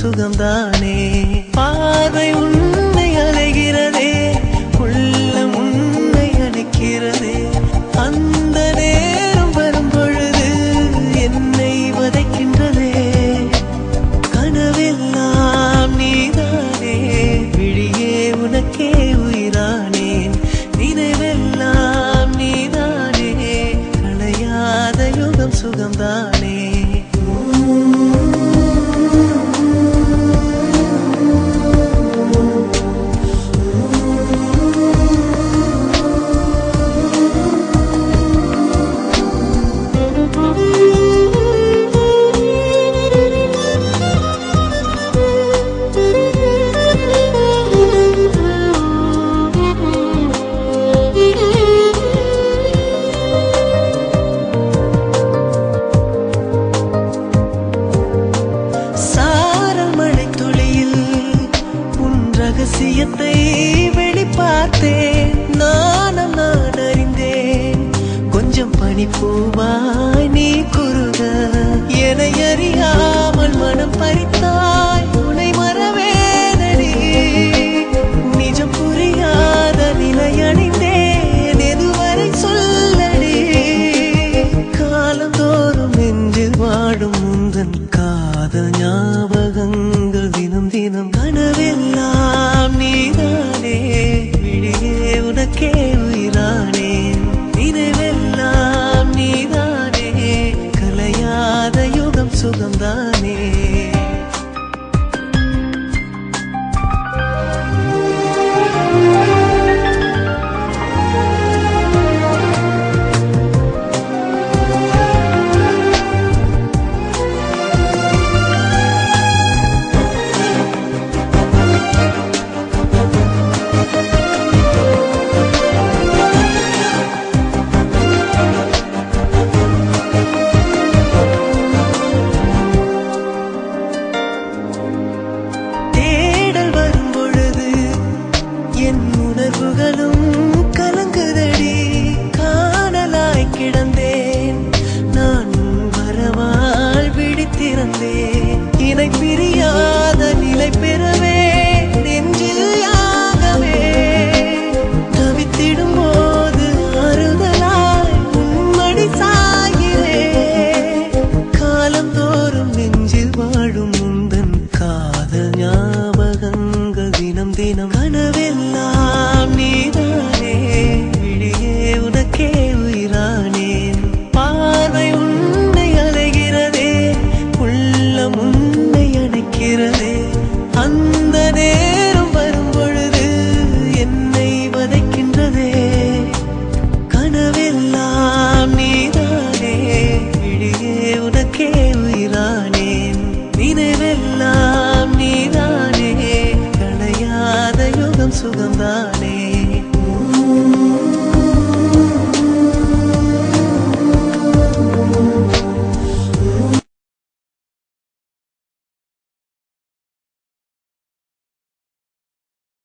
சுகம்தானே. பார்வை உன்னை அலைகிறதே, உள்ளம் உன்னை அணைக்கிறதே. அந்த நேரம் வரும் பொழுது என்னை வதைக்கின்றதே. கனவெல்லாம் நீதானே, விழியே உனக்கே உயிரானேன். நினைவெல்லாம் நீதானே, களையாத யுகம் சுகம்தானே. ரகசியத்தை வெளிப்பார்த்தேன், நானும் நான் அறிந்தேன். கொஞ்சம் பனிப்பூவாய் நீ குறுக, என்னை அறியாமல் மனம் பறித்தாய். உன்னை மறவேனடி, நிஜம் புரியாத நிலை அடைந்தேன். எதுவரை சொல்லடி, காலந்தோறும் நெஞ்சில் வாடும் முந்தன் காதல் ஞாபகங்கள் தினம் தினம். கனவெல்லாம் நீதானே, விழியே உனக்கே உயிரானேன். நினைவெல்லாம் நீதானே, கலையாத யுகம் சுகம்தானே. உணர்வுகளும் கலங்குதடி, காணலாய் கிடந்தேன் நான். வரவால் விழித்திருந்தேன், இணை பிரியாத நிலை பெற